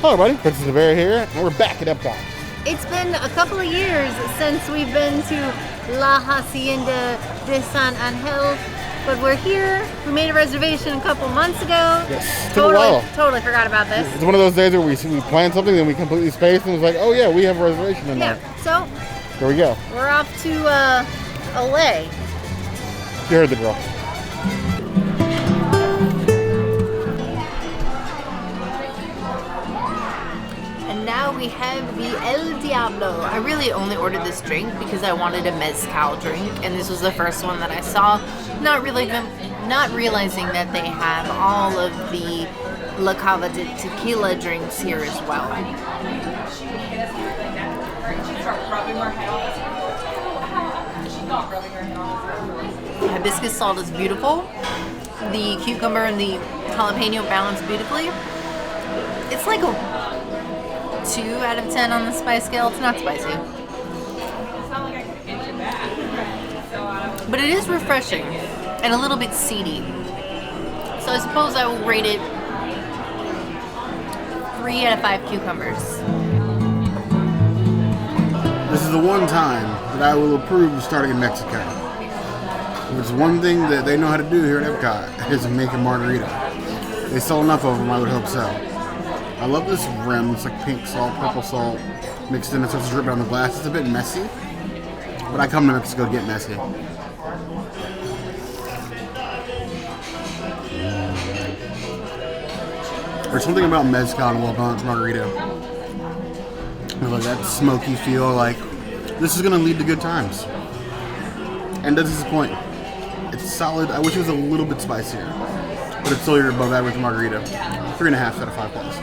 Hello, everybody. Princess the Bear here, and we're back at EPCOT. It's been a couple of years since we've been to La Hacienda de San Angel, but we're here. We made a reservation a couple months ago. Yes, took a while. Totally forgot about this. It's one of those days where we planned something, then we completely spaced, and it was like, oh yeah, we have a reservation in there. So here we go. We're off to LA. You heard the drill. Now we have the El Diablo. I really only ordered this drink because I wanted a mezcal drink, and this was the first one that I saw. Not realizing that they have all of the La Cava de tequila drinks here as well. Hibiscus salt is beautiful. The cucumber and the jalapeno balance beautifully. It's like a 2 out of 10 on the spice scale. It's not spicy. But it is refreshing and a little bit seedy. So I suppose I will rate it 3 out of 5 cucumbers. This is the one time that I will approve of starting in Mexico. If it's one thing that they know how to do here at EPCOT is make a margarita. They sell enough of them, I would hope so. I love this rim. It's like pink salt, purple salt mixed in. It starts to drip down the glass. It's a bit messy, but I come to Mexico to get messy. There's something about mezcal and well-balanced margarita. There's like that smoky feel, like this is going to lead to good times. And doesn't disappoint. It's solid. I wish it was a little bit spicier, but it's still your above average margarita. 3.5 out of 5 plus.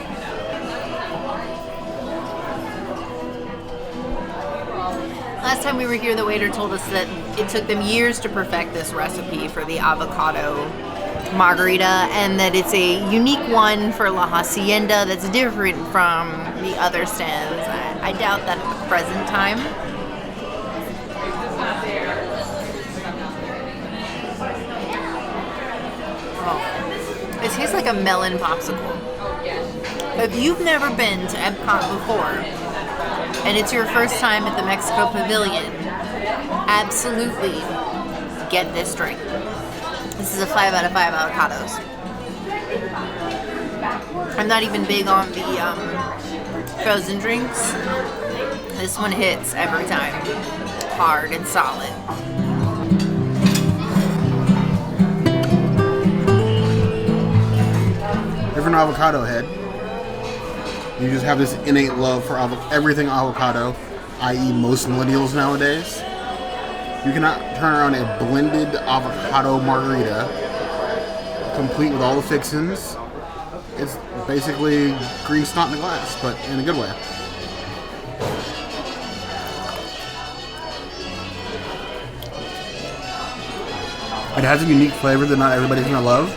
Last time we were here, the waiter told us that it took them years to perfect this recipe for the avocado margarita, and that it's a unique one for La Hacienda that's different from the other stands. I doubt that at the present time. Oh, it tastes like a melon popsicle. If you've never been to EPCOT before, and it's your first time at the Mexico Pavilion, absolutely get this drink. This is a 5 out of 5 avocados. I'm not even big on the frozen drinks. This one hits every time. Hard and solid. Different avocado head. You just have this innate love for everything avocado, i.e. most millennials nowadays. You cannot turn around a blended avocado margarita, complete with all the fixins. It's basically green snot in a glass, but in a good way. It has a unique flavor that not everybody's going to love.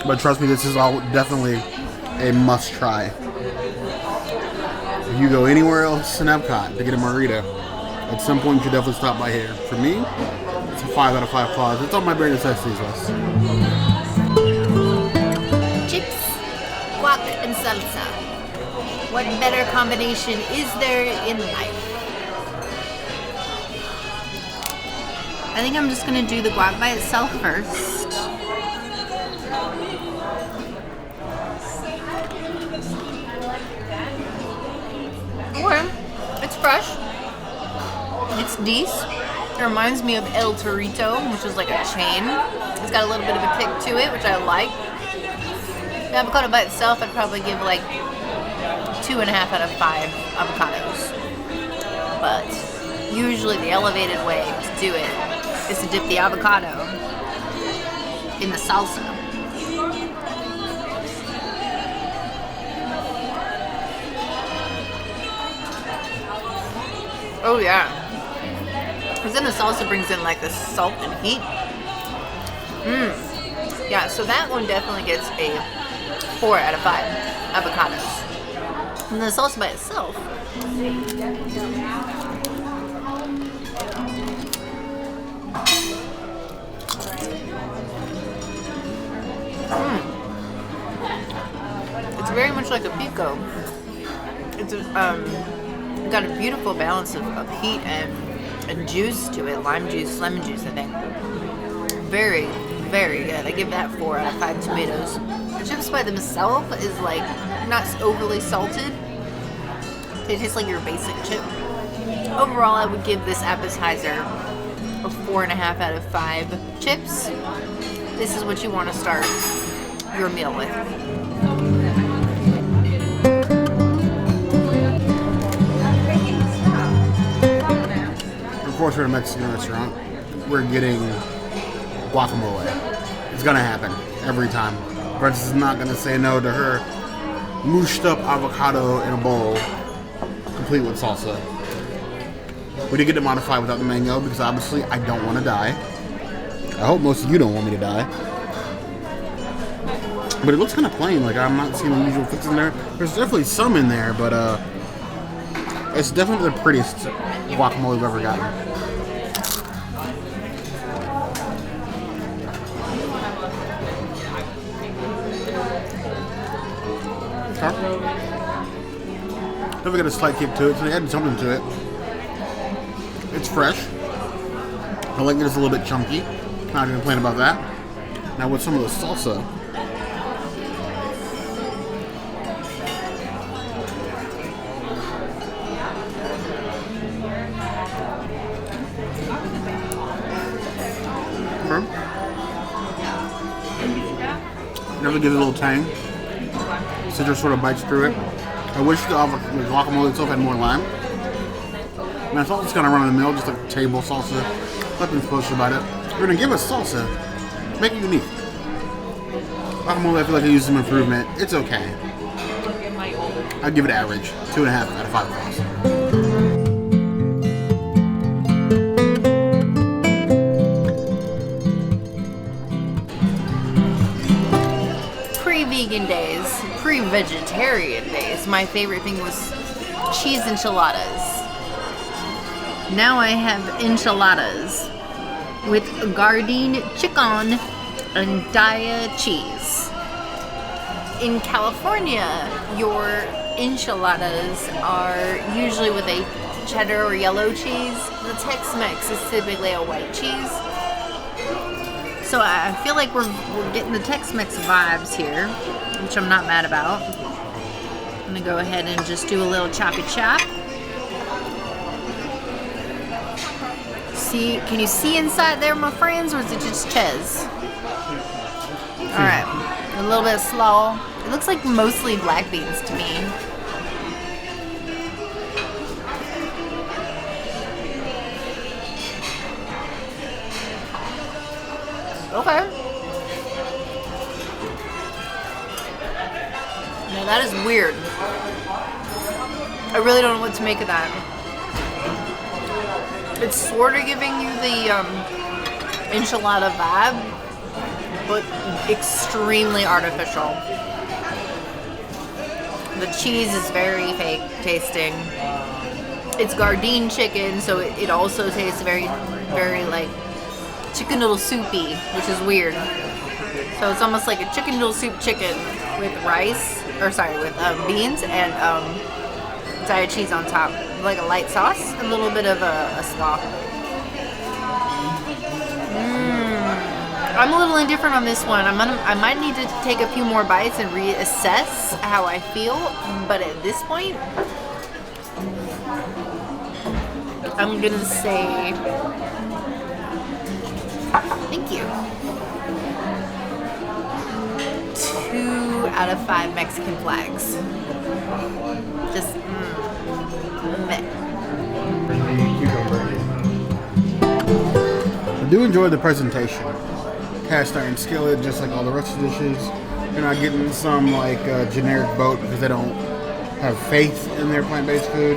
But trust me, this is all definitely a must try. If you go anywhere else in EPCOT to get a margarita, at some point you should definitely stop by here. For me, it's a 5 out of 5 claws. It's on my bare necessities list. Chips, guac, and salsa. What better combination is there in life? I think I'm just gonna do the guac by itself first. Okay, it's fresh. It's decent. It reminds me of El Torito, which is like a chain. It's got a little bit of a kick to it, which I like. The avocado by itself, I'd probably give like 2.5 out of 5 avocados. But usually the elevated way to do it is to dip the avocado in the salsa. Oh yeah. Because then the salsa brings in like the salt and heat. Yeah, so that one definitely gets a 4 out of 5 avocados. And the salsa by itself. very much like a pico. It's got a beautiful balance of heat and juice to it. Lime juice, lemon juice, I think. Very, very good. I give that 4 out of 5 tomatoes. The chips by themselves is like not overly salted. They taste like your basic chip. Overall, I would give this appetizer a 4.5 out of 5 chips. This is what you want to start your meal with. Of course, we're at a Mexican restaurant. We're getting guacamole. It's gonna happen every time. Frances is not gonna say no to her mooshed up avocado in a bowl, complete with salsa. We did get it modified without the mango because obviously I don't want to die. I hope most of you don't want me to die. But it looks kind of plain. Like I'm not seeing the usual fix in there. There's definitely some in there, but it's definitely the prettiest guacamole we've ever gotten. Definitely got a slight kick to it, so they added something to it. It's fresh. I like that it's a little bit chunky. Not gonna complain about that. Now with some of the salsa. Okay. Never gives it a little tang. Citrus sort of bites through it. I wish the guacamole itself had more lime. And I thought it's kind of run of the mill, just like table salsa. Nothing special about it. You're gonna give us salsa, make it unique. Guacamole, I feel like I used some improvement. It's okay. I'd give it average, 2.5 out of 5 pounds. Pre-vegan days, pre-vegetarian days, my favorite thing was cheese enchiladas. Now I have enchiladas with Gardein chicken and Daya cheese. In California, your enchiladas are usually with a cheddar or yellow cheese. The Tex-Mex is typically a white cheese. So I feel like we're getting the Tex-Mex vibes here, which I'm not mad about. I'm gonna go ahead and just do a little choppy chop. Can you see inside there, my friends, or is it just Ches? Alright, a little bit of slaw. It looks like mostly black beans to me. Okay. Now that is weird. I really don't know what to make of that. It's sort of giving you the enchilada vibe, but extremely artificial. The cheese is very fake tasting. It's Gardein chicken, so it also tastes very, very like chicken noodle soupy, which is weird. So it's almost like a chicken noodle soup chicken with rice, with beans and Daya cheese on top. Like a light sauce, a little bit of a slaw. I'm a little indifferent on this one. I might need to take a few more bites and reassess how I feel, but at this point, I'm gonna say thank you. 2 out of 5 Mexican flags. Just meh. I do enjoy the presentation. Cast iron skillet, just like all the rest of the dishes. You're not getting some like generic boat because they don't have faith in their plant-based food.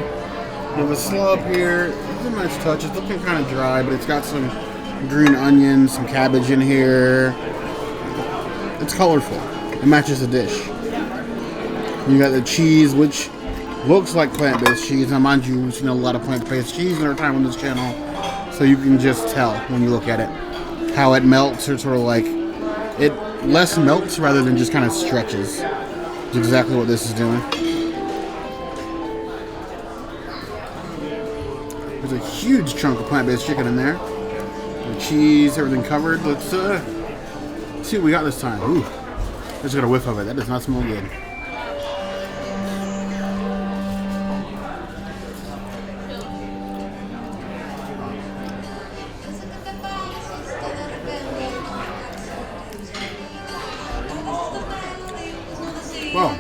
Now the slaw up here, it's a nice touch. It's looking kind of dry, but it's got some green onions, some cabbage in here. It's colorful. It matches the dish. You got the cheese, which looks like plant-based cheese. Now, mind you, we've seen a lot of plant-based cheese in our time on this channel, so you can just tell when you look at it how it melts, or sort of like it less melts rather than just kind of stretches. It's exactly what this is doing. There's a huge chunk of plant-based chicken in there. The cheese, everything covered. Let's see what we got this time. Ooh, I just got a whiff of it. That does not smell good. Well,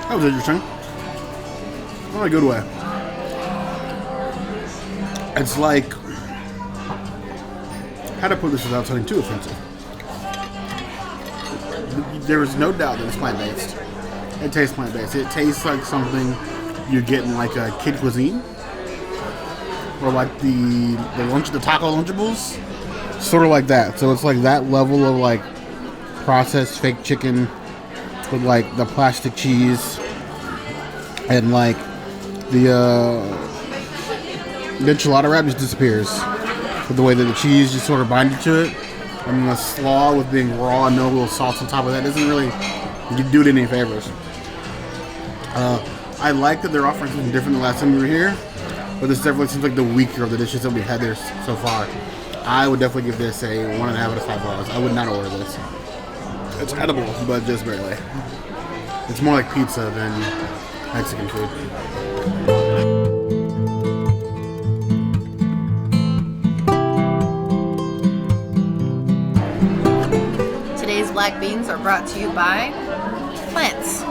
that was interesting. Not a good way. It's like, how to put this without sounding too offensive? There is no doubt that it's plant-based. It tastes plant-based. It tastes like something you get in like a kid cuisine, or like the taco Lunchables, sort of like that. So it's like that level of like processed fake chicken with like the plastic cheese and like the enchilada wrap just disappears with the way that the cheese just sort of binded to it, and the slaw with being raw and no little sauce on top of that doesn't really do it any favors. I like that they're offering something different than last time we were here, but this definitely seems like the weaker of the dishes that we've had there so far. I would definitely give this a 1.5 out of 5 stars. I would not order this. It's edible, but just barely. It's more like pizza than Mexican food. Today's black beans are brought to you by plants.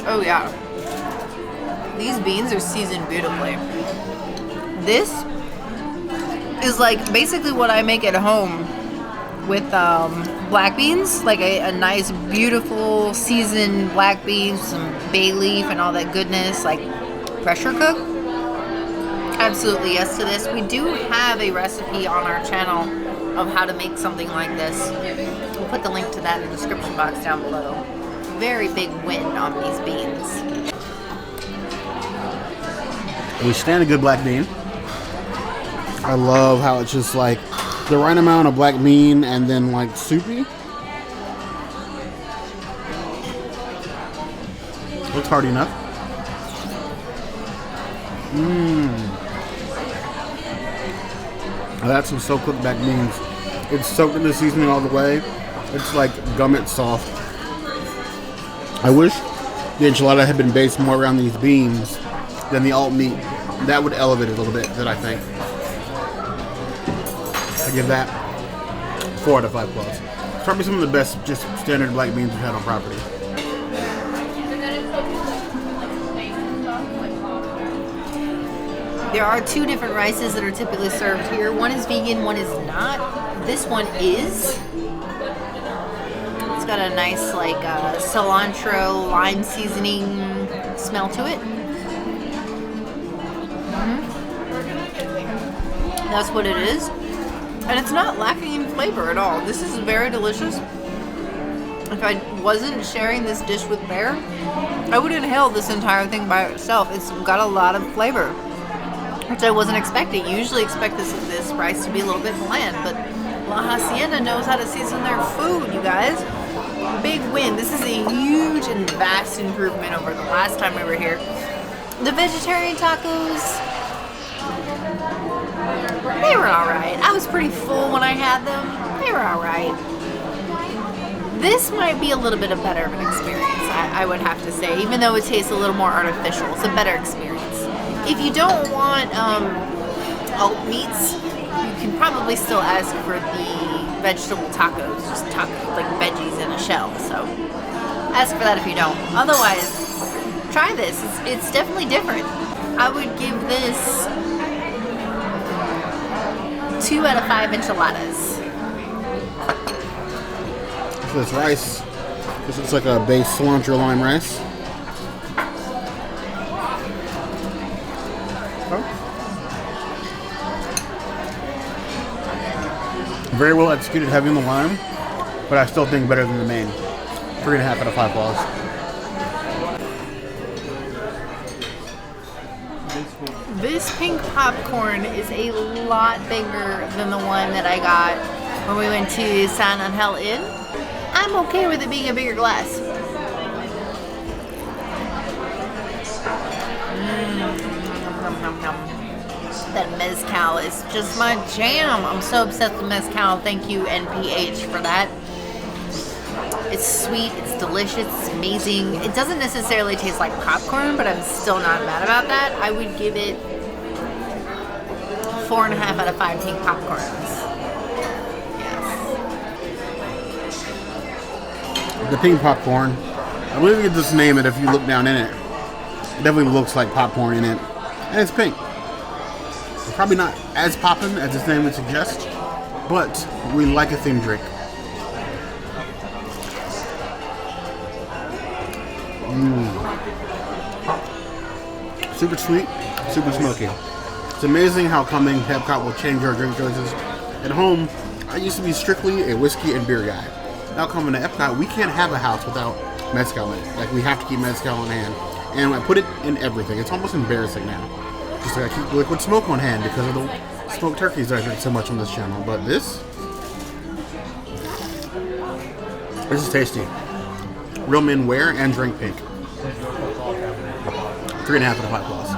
Oh yeah. These beans are seasoned beautifully. This is like basically what I make at home with black beans, like a nice beautiful seasoned black beans, some bay leaf and all that goodness, like pressure cook. Absolutely yes to this. We do have a recipe on our channel of how to make something like this. We'll put the link to that in the description box down below. Very big win on these beans. We stand a good black bean. I love how it's just like the right amount of black bean and then like soupy. Looks hearty enough. That's some so cooked black beans. It's soaked in the seasoning all the way. It's like gummet soft. I wish the enchilada had been based more around these beans than the alt meat. That would elevate it a little bit, I think. I give that 4 out of 5 plus. Probably some of the best just standard black beans we've had on property. There are 2 different rices that are typically served here. One is vegan, one is not. This one is. It's got a nice like cilantro, lime seasoning smell to it. That's what it is. And it's not lacking in flavor at all. This is very delicious. If I wasn't sharing this dish with Bear, I would inhale this entire thing by itself. It's got a lot of flavor, which I wasn't expecting. You usually expect this rice to be a little bit bland, but La Hacienda knows how to season their food, you guys. Big win. This is a huge and vast improvement over the last time we were here. The vegetarian tacos, they were alright. I was pretty full when I had them. They were alright. This might be a little bit better of an experience, I would have to say, even though it tastes a little more artificial. It's a better experience. If you don't want alt meats, you can probably still ask for the vegetable tacos, just like veggies in a shell. So ask for that if you don't. Otherwise, try this. It's definitely different. I would give this 2 out of 5 enchiladas. This rice, this looks like a base cilantro lime rice. Very well executed, heavy on the lime, but I still think better than the main. 3.5 out of 5 balls. This pink popcorn is a lot bigger than the one that I got when we went to San Angel Inn. I'm okay with it being a bigger glass. That mezcal is just my jam. I'm so obsessed with mezcal. Thank you, NPH, for that. It's sweet, it's delicious, it's amazing. It doesn't necessarily taste like popcorn, but I'm still not mad about that. I would give it 4.5 out of 5 pink popcorns. Yes. The pink popcorn, I believe you could just name it if you look down in it. It definitely looks like popcorn in it. And it's pink. It's probably not as poppin' as its name would suggest, but we like a themed drink. Super sweet, super smoky. It's amazing how coming to EPCOT will change our drink choices. At home, I used to be strictly a whiskey and beer guy. Now coming to EPCOT, we can't have a house without mezcal in it. Like, we have to keep mezcal on hand. And I put it in everything. It's almost embarrassing now. Just like I keep liquid smoke on hand because of the smoked turkeys I drink so much on this channel. But this is tasty. Real men wear and drink pink. 3.5 out of 5 plus.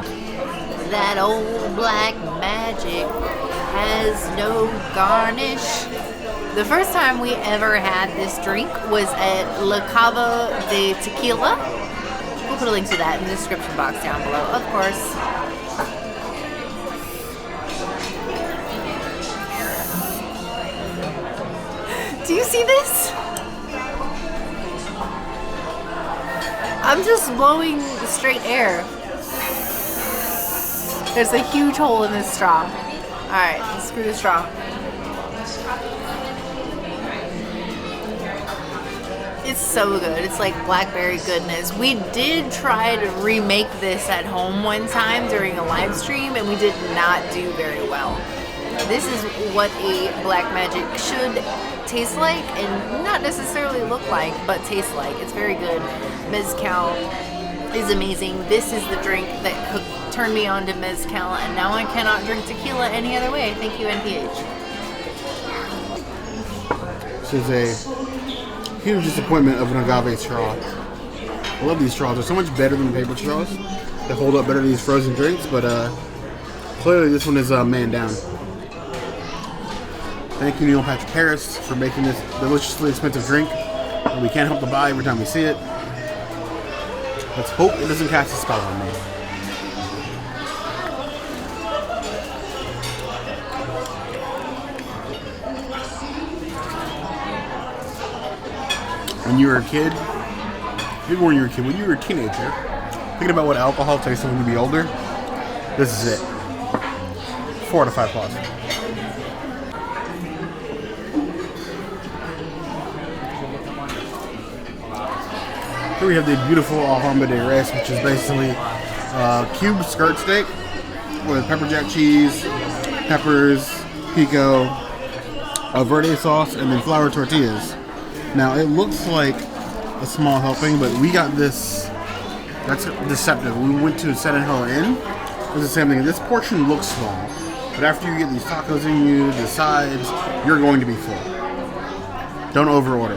That old black magic has no garnish. The first time we ever had this drink was at Cava de Tequila. We'll put a link to that in the description box down below, of course. Do you see this? I'm just blowing straight air. There's a huge hole in this straw. Alright, let's screw the straw. It's so good. It's like blackberry goodness. We did try to remake this at home one time during a live stream, and we did not do very well. This is what a black magic should taste like, and not necessarily look like, but taste like. It's very good. Mezcal is amazing. This is the drink that turned me on to mezcal, and now I cannot drink tequila any other way. Thank you, NPH. This is a huge disappointment of an agave straw. I love these straws. They're so much better than paper straws. They hold up better to these frozen drinks, but clearly this one is man down. Thank you, Neil Patrick Harris, for making this deliciously expensive drink that we can't help to buy every time we see it. Let's hope it doesn't cast a spell on me. When you were a kid, maybe when you were a kid, when you were a teenager, thinking about what alcohol tastes like when you be older, this is it. 4 out of 5 plus. Here we have the beautiful Alambre de Res, which is basically cubed skirt steak with pepper jack cheese, peppers, pico, a verde sauce, and then flour tortillas. Now, it looks like a small helping, but we got this. That's deceptive. We went to San Angel Inn. It's the same thing. This portion looks small, but after you get these tacos in you, the sides, you're going to be full. Don't overorder.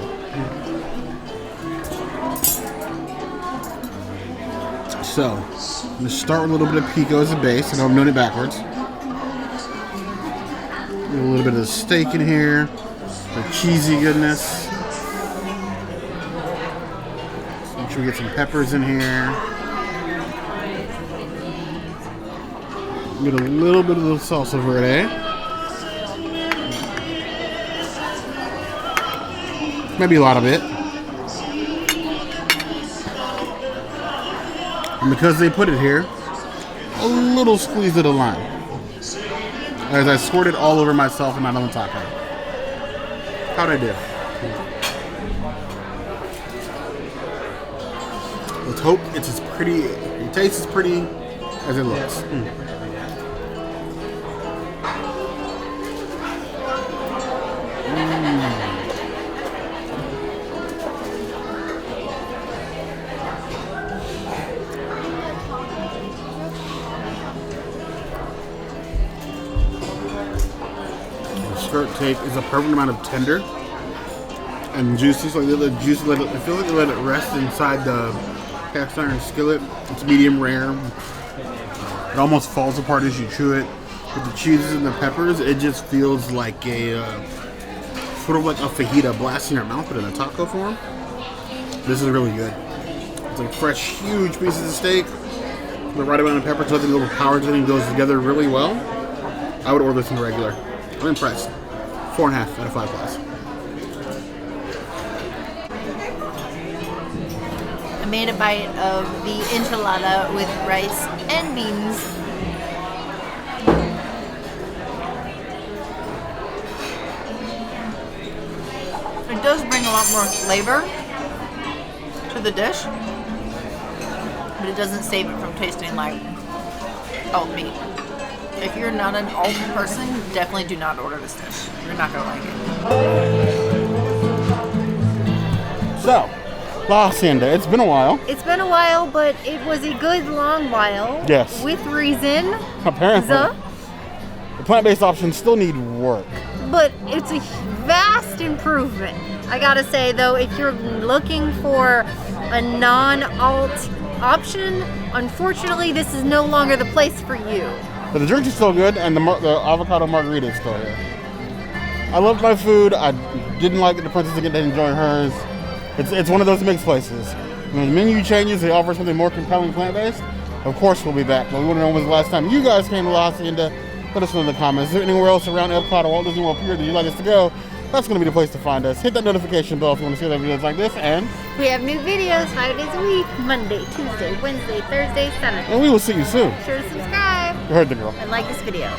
So, I'm going to start with a little bit of pico as a base. I know I'm doing it backwards. Get a little bit of the steak in here, the cheesy goodness. Make sure we get some peppers in here. Get a little bit of the salsa verde. Maybe a lot of it. And because they put it here, a little squeeze of the lime. As I squirt it all over myself and not on the taco. How'd I do? Let's hope it's as pretty, it tastes as pretty as it looks. Skirt take is a perfect amount of tender and juicy. So the juice, I feel like they let it rest inside the cast iron skillet. It's medium rare. It almost falls apart as you chew it. With the cheeses and the peppers, it just feels like a sort of like a fajita blast in your mouth, but in a taco form. This is really good. It's like fresh, huge pieces of steak. The right amount of pepper, so the overpowers it and goes together really well. I would order this in the regular. I'm impressed. 4.5 out of 5 plus. I made a bite of the enchilada with rice and beans. It does bring a lot more flavor to the dish, but it doesn't save it from tasting like alt meat. If you're not an alt person, definitely do not order this dish. You're not gonna like it. So, La Hacienda, it's been a while. It's been a while, but it was a good long while. Yes. With reason. Apparently. The plant-based options still need work. But it's a vast improvement. I gotta say though, if you're looking for a non-alt option, unfortunately this is no longer the place for you. But the drinks are still good, and the avocado margarita is still here. I loved my food. I didn't like it. The princess didn't enjoy hers. It's one of those mixed places. When the menu changes, they offer something more compelling plant-based. Of course we'll be back. But we want to know when was the last time you guys came to La Hacienda. Let us know in the comments. Is there anywhere else around EPCOT or Walt Disney World Pier that you'd like us to go? That's going to be the place to find us. Hit that notification bell if you want to see other videos like this. And we have new videos 5 days a week. Monday, Tuesday, Wednesday, Thursday, Saturday. And we will see you soon. Be sure to subscribe. You heard the girl. And like this video.